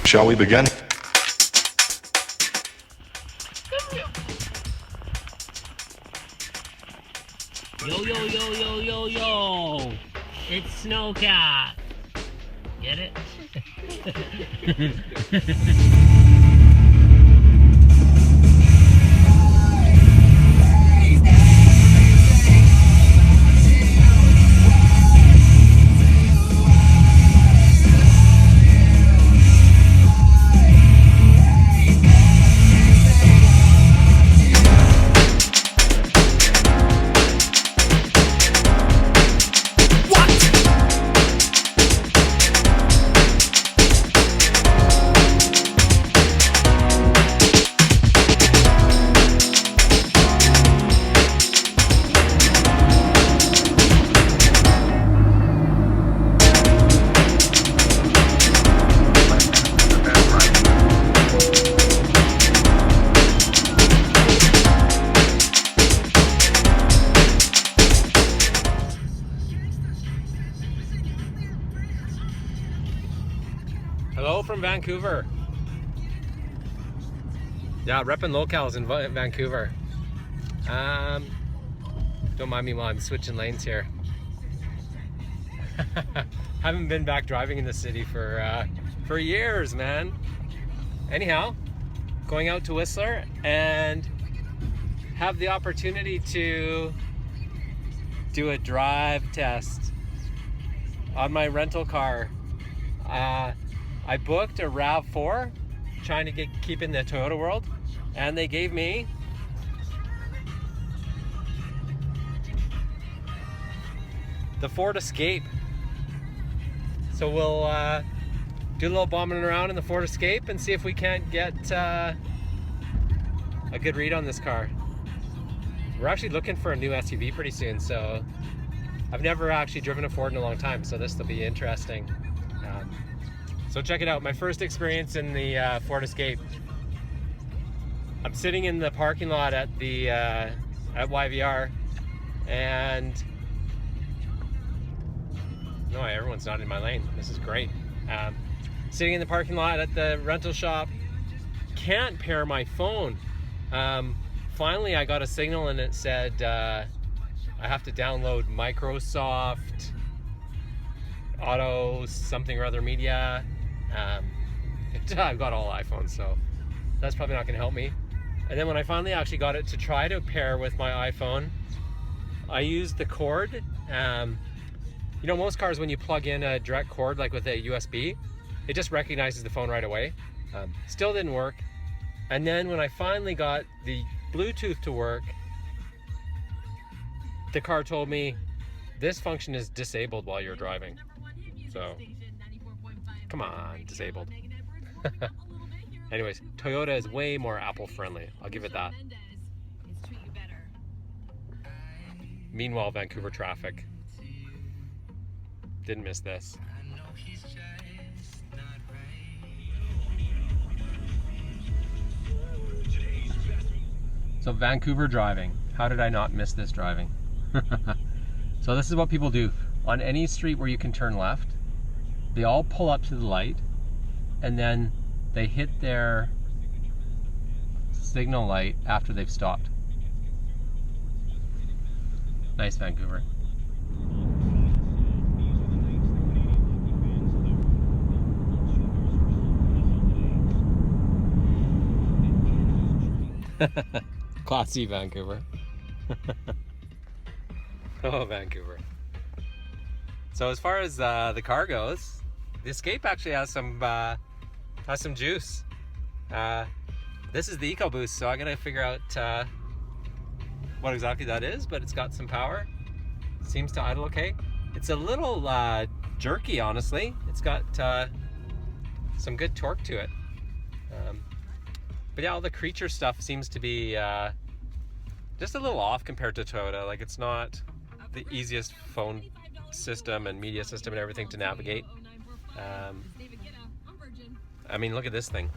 Shall we begin? Yo, yo, yo, yo, yo, yo! It's Snowcat! Get it? Hello from Vancouver. Yeah, repping locals in Vancouver. Don't mind me while I'm switching lanes here. Haven't been back driving in the city for years, man. Anyhow, going out to Whistler and have the opportunity to do a drive test on my rental car. I booked a RAV4, trying to keep in the Toyota world, and they gave me the Ford Escape. So we'll do a little bombing around in the Ford Escape and see if we can't get a good read on this car. We're actually looking for a new SUV pretty soon, so I've never actually driven a Ford in a long time, so this will be interesting. So check it out, my first experience in the Ford Escape. I'm sitting in the parking lot at the at YVR, and no, everyone's not in my lane. This is great. Sitting in the parking lot at the rental shop, can't pair my phone. Finally, I got a signal and it said I have to download Microsoft Auto something or other media. I've got all iPhones, so that's probably not going to help me. And then when I finally actually got it to try to pair with my iPhone, I used the cord. You know, most cars, when you plug in a direct cord, like with a USB, it just recognizes the phone right away. Still didn't work. And then when I finally got the Bluetooth to work, the car told me this function is disabled while you're driving. So, come on, disabled. Anyways, Toyota is way more Apple friendly. I'll give it that. Meanwhile, Vancouver traffic. Didn't miss this. So Vancouver driving. How did I not miss this driving? So this is what people do. On any street where you can turn left, they all pull up to the light and then they hit their signal light after they've stopped. Nice, Vancouver. Classy, Vancouver. Oh, Vancouver. So as far as the car goes, the Escape actually has some juice. This is the EcoBoost, so I gotta figure out what exactly that is, but it's got some power. Seems to idle okay. It's a little jerky, honestly. It's got some good torque to it. But yeah, all the creature stuff seems to be just a little off compared to Toyota. Like, it's not the easiest phone system and media system and everything to navigate. I mean, look at this thing.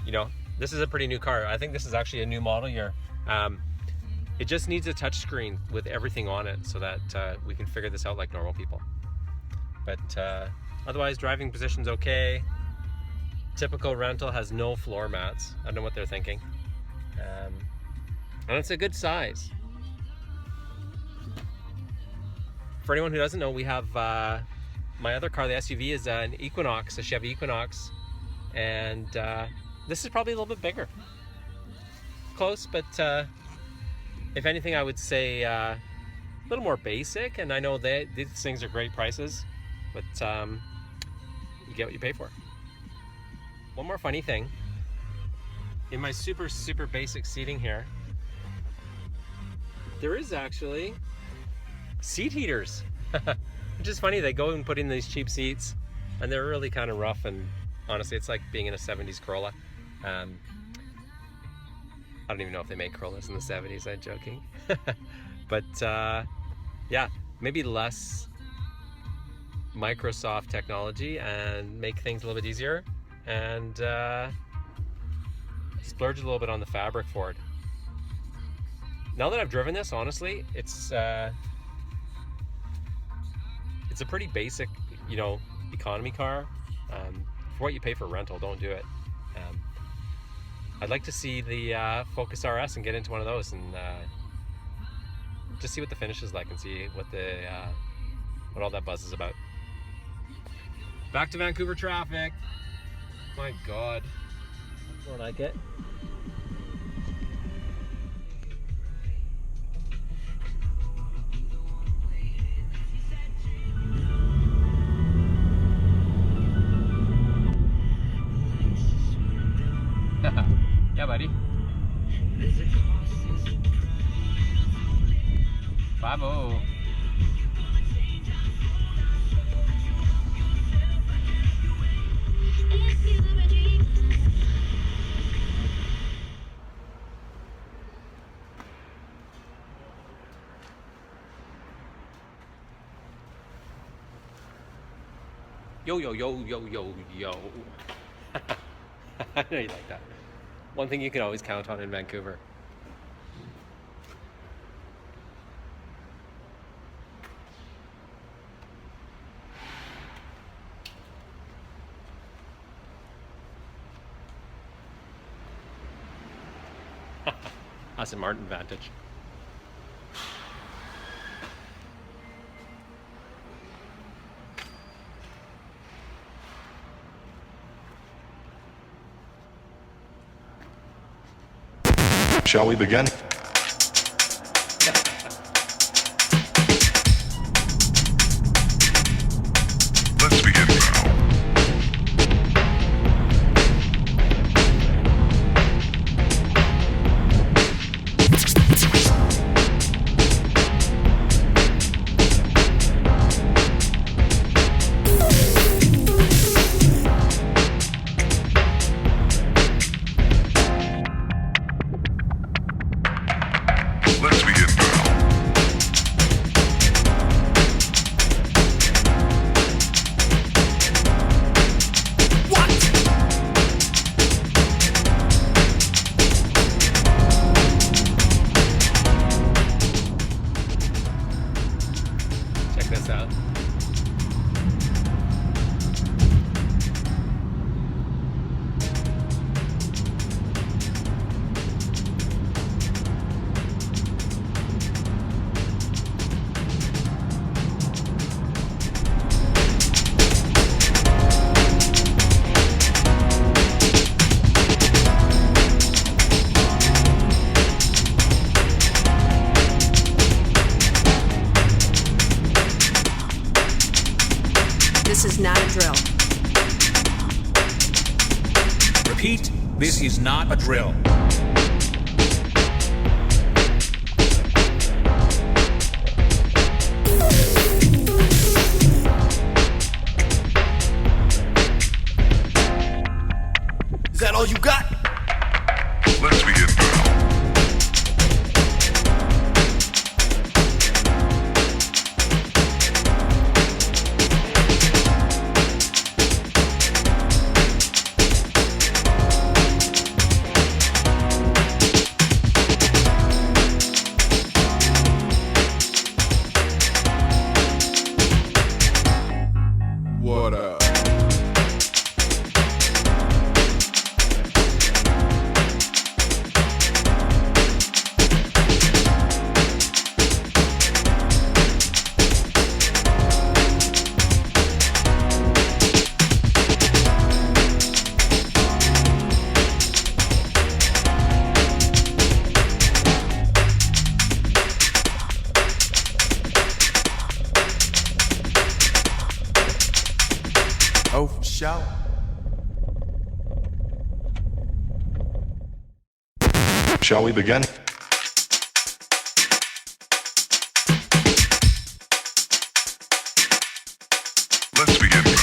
You know, this is a pretty new car. I think this is actually a new model year. It just needs a touch screen with everything on it so that we can figure this out like normal people. But otherwise, driving position's okay. Typical rental has no floor mats. I don't know what they're thinking. And it's a good size. For anyone who doesn't know, we have my other car, the SUV, is an Equinox, a Chevy Equinox, and this is probably a little bit bigger. Close, but if anything, I would say a little more basic. And I know that these things are great prices, but you get what you pay for. One more funny thing, in my super basic seating here, there is actually seat heaters. Which is funny, they go and put in these cheap seats and they're really kind of rough, and honestly it's like being in a 70s Corolla. I don't even know if they made Corollas in the 70s, I'm joking. But yeah, maybe less Microsoft technology and make things a little bit easier, and splurge a little bit on the fabric for it. Now that I've driven this, honestly, it's a pretty basic, you know, economy car. For what you pay for rental, don't do it. I'd like to see the Focus RS and get into one of those and just see what the finish is like and see what what all that buzz is about. Back to Vancouver traffic. My God, don't like it. Yeah, buddy. Bravo. Yo, yo, yo, yo, yo, yo. I know you like that. One thing you can always count on in Vancouver. Aston Martin Vantage. Shall we begin? Let's begin now. Let's begin now. What? Check this out. This is not a drill. Repeat, this is not a drill. Is that all you got? Let's begin now. What up? Oh, for sure. Shall we begin? Let's begin now.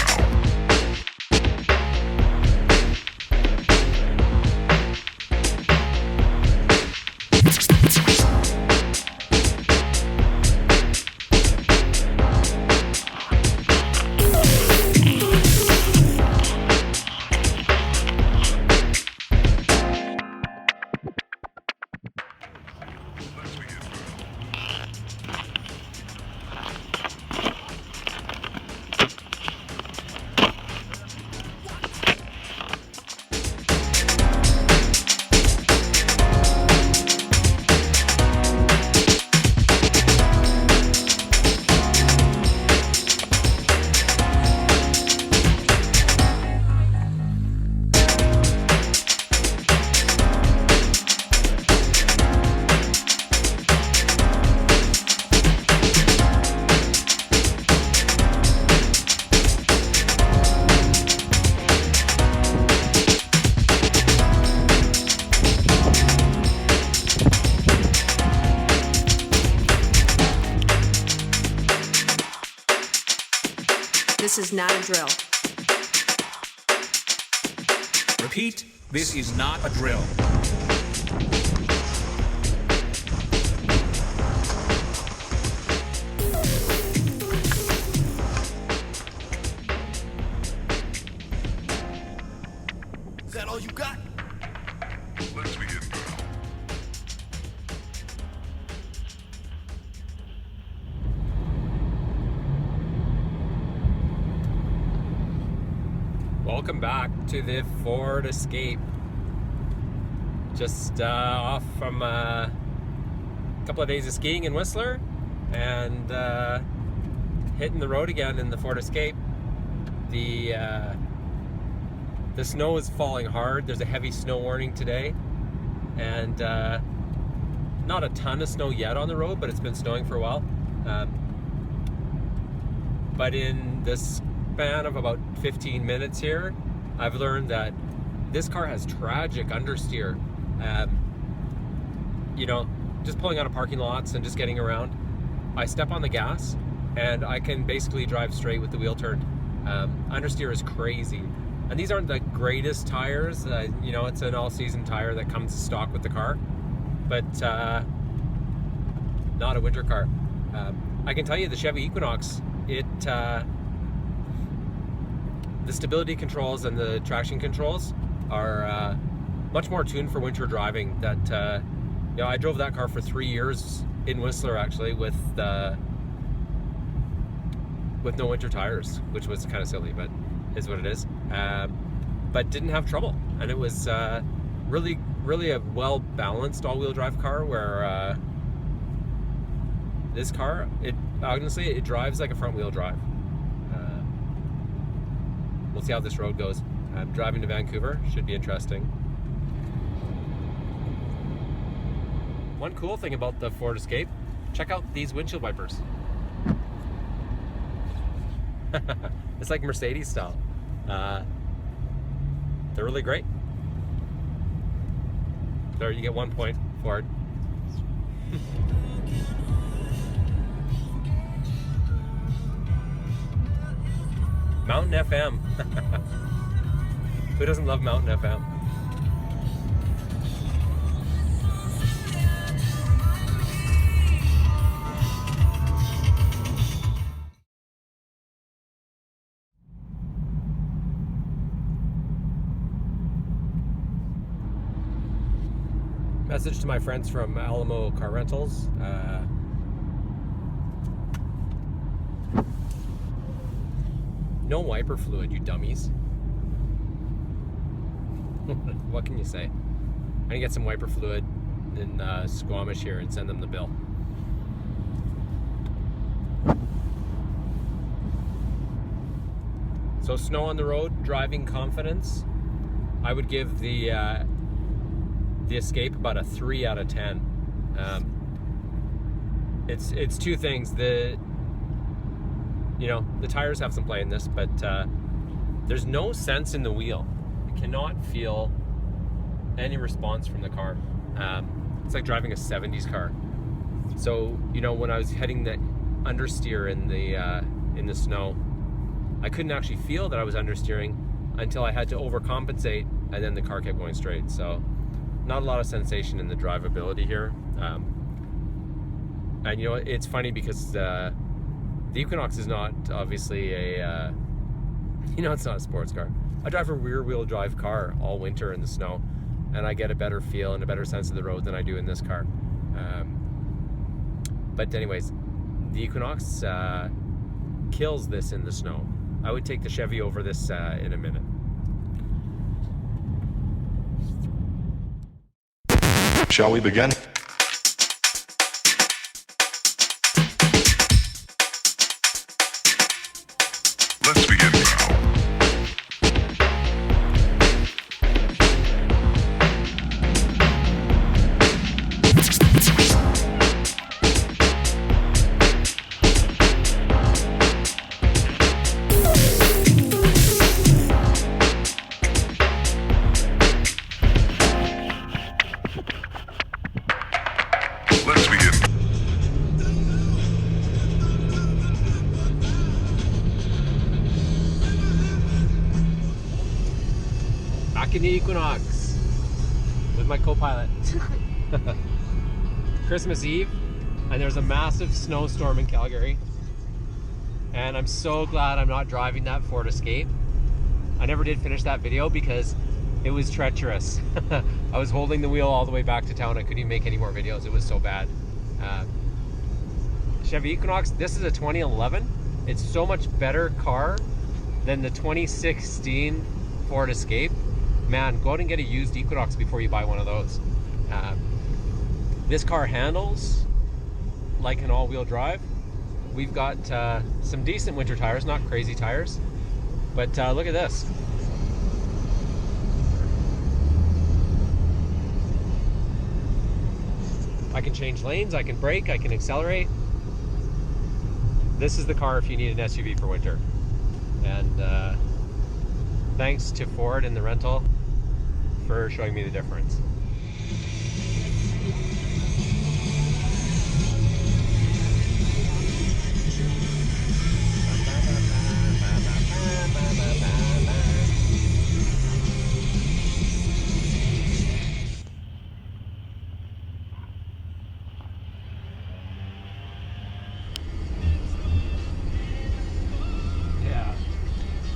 This is not a drill. Repeat, this is not a drill. Is that all you got? Let's begin now. Welcome back to the Ford Escape. Just off from a couple of days of skiing in Whistler and hitting the road again in the Ford Escape. The snow is falling hard. There's a heavy snow warning today, and not a ton of snow yet on the road, but it's been snowing for a while. But in this span of about 15 minutes here, I've learned that this car has tragic understeer. You know, just pulling out of parking lots and just getting around, I step on the gas and I can basically drive straight with the wheel turned. Understeer is crazy. And these aren't the greatest tires. You know, it's an all-season tire that comes stock with the car, but not a winter car. I can tell you the Chevy Equinox, the stability controls and the traction controls are much more tuned for winter driving. That you know, I drove that car for 3 years in Whistler, actually, with no winter tires, which was kind of silly, but is what it is. But didn't have trouble, and it was really a well balanced all-wheel drive car. Where this car, honestly, it drives like a front-wheel drive. We'll see how this road goes. I'm driving to Vancouver, should be interesting. One cool thing about the Ford Escape, check out these windshield wipers. It's like Mercedes style. They're really great. There, you get 1 point, Ford. Mountain FM. Who doesn't love Mountain FM? Message to my friends from Alamo Car Rentals. No wiper fluid, you dummies. What can you say? I'm gonna get some wiper fluid in Squamish here and send them the bill. So snow on the road, driving confidence. I would give the Escape about a 3 out of 10. It's two things. The tires have some play in this, but there's no sense in the wheel. You cannot feel any response from the car. It's like driving a 70s car. So when I was heading the understeer in the snow, I couldn't actually feel that I was understeering until I had to overcompensate, and then the car kept going straight. So not a lot of sensation in the drivability here. And it's funny because the Equinox is not obviously a it's not a sports car. I drive a rear-wheel drive car all winter in the snow, and I get a better feel and a better sense of the road than I do in this car. But anyways, the Equinox kills this in the snow. I would take the Chevy over this in a minute. Shall we begin? Let's begin now. Let's begin. Back in the Equinox with my co-pilot. Christmas Eve, and there's a massive snowstorm in Calgary, and I'm so glad I'm not driving that Ford Escape. I never did finish that video because it was treacherous. I was holding the wheel all the way back to town. I couldn't even make any more videos. It was so bad. Chevy Equinox, this is a 2011. It's so much better car than the 2016 Ford Escape. Man, go out and get a used Equinox before you buy one of those. This car handles like an all-wheel drive. We've got some decent winter tires, not crazy tires, but look at this. I can change lanes, I can brake, I can accelerate. This is the car if you need an SUV for winter. And thanks to Ford and the rental for showing me the difference.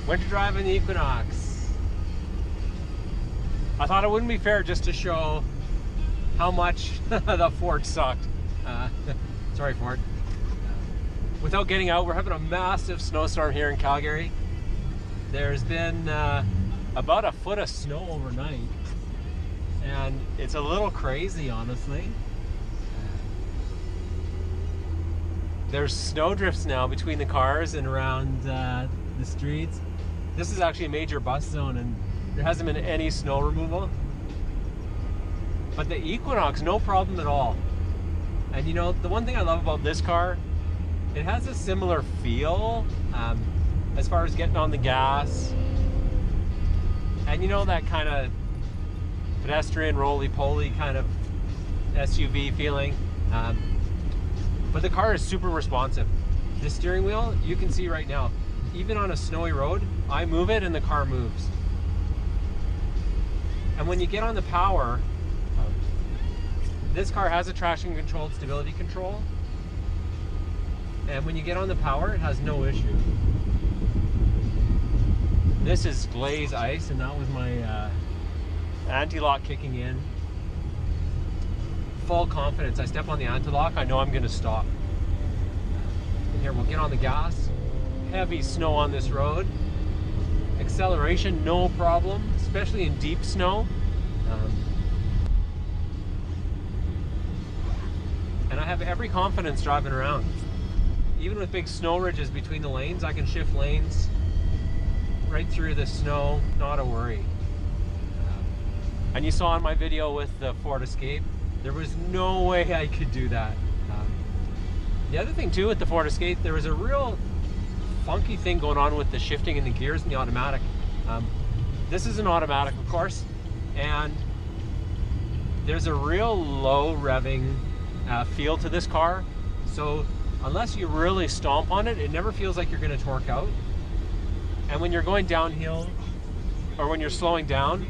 Winter driving the Equinox. I thought it wouldn't be fair just to show how much the Ford sucked. Sorry, Ford. Without getting out, we're having a massive snowstorm here in Calgary. There's been about a foot of snow overnight, and it's a little crazy, honestly. There's snowdrifts now between the cars and around the streets. This is actually a major bus zone, and there hasn't been any snow removal. But the Equinox, no problem at all. And the one thing I love about this car, it has a similar feel as far as getting on the gas. And that kind of pedestrian roly-poly kind of SUV feeling. But the car is super responsive. The steering wheel, you can see right now, even on a snowy road, I move it and the car moves. And when you get on the power, this car has a traction controlled stability control. And when you get on the power, it has no issue. This is glaze ice, and that was my anti-lock kicking in. Full confidence. I step on the anti-lock, I know I'm gonna stop. And here, we'll get on the gas. heavy snow on this road. Acceleration, no problem, especially in deep snow. And I have every confidence driving around. Even with big snow ridges between the lanes, I can shift lanes right through the snow, not a worry. And you saw in my video with the Ford Escape, there was no way I could do that. The other thing too with the Ford Escape, there was a real funky thing going on with the shifting and the gears and the automatic. This is an automatic, of course, and there's a real low revving feel to this car. So unless you really stomp on it, it never feels like you're going to torque out. And when you're going downhill or when you're slowing down,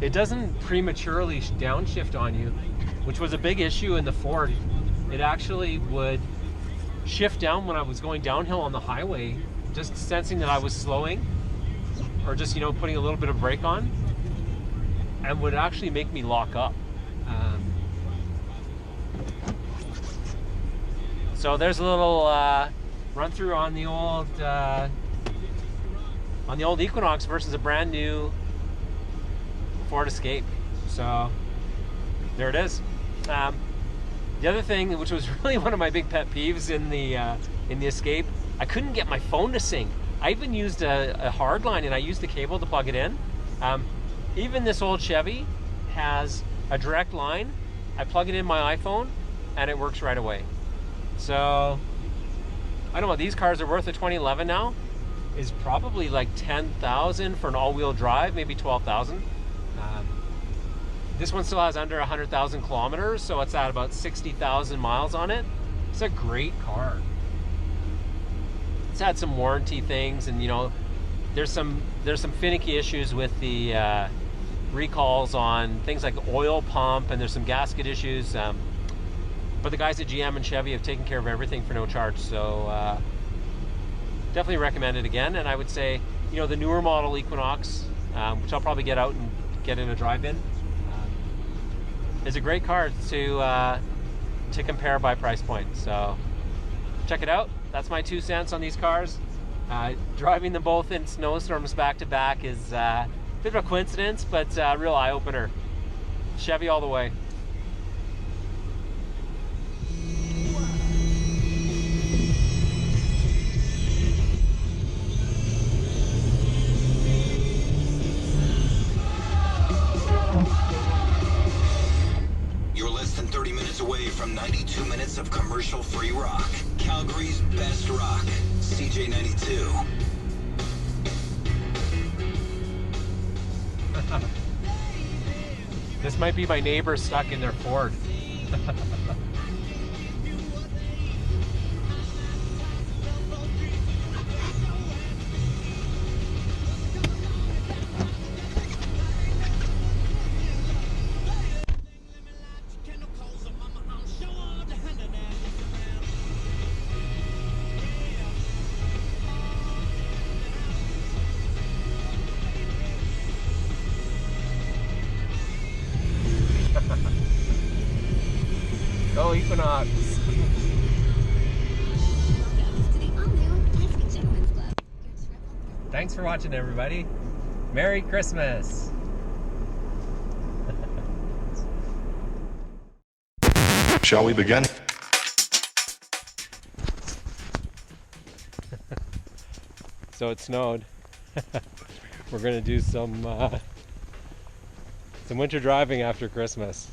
it doesn't prematurely downshift on you, which was a big issue in the Ford. It actually would shift down when I was going downhill on the highway, just sensing that I was slowing or just, putting a little bit of brake on, and would actually make me lock up. So there's a little run through on the old Equinox versus a brand new Ford Escape. So there it is. The other thing, which was really one of my big pet peeves in the Escape, I couldn't get my phone to sync. I even used a hard line, and I used the cable to plug it in. Even this old Chevy has a direct line. I plug it in my iPhone, and it works right away. So I don't know what these cars are worth. A 2011 now is probably like 10,000 for an all-wheel drive, maybe 12,000. This one still has under 100,000 kilometers, so it's at about 60,000 miles on it. It's a great car. It's had some warranty things, and there's some finicky issues with the recalls on things like the oil pump, and there's some gasket issues. But the guys at GM and Chevy have taken care of everything for no charge, so definitely recommend it again. And I would say, the newer model Equinox, which I'll probably get out and get in a drive-in, is a great car to compare by price point. So check it out. That's my 2 cents on these cars. Driving them both in snowstorms back to back is a bit of a coincidence, but a real eye-opener. Chevy all the way. You're less than 30 minutes away from 92 minutes of commercial-free rock. Calgary's best rock, CJ92. This might be my neighbor stuck in their Ford. Go Equinox! Thanks for watching, everybody. Merry Christmas! Shall we begin? So it snowed. We're gonna do some winter driving after Christmas.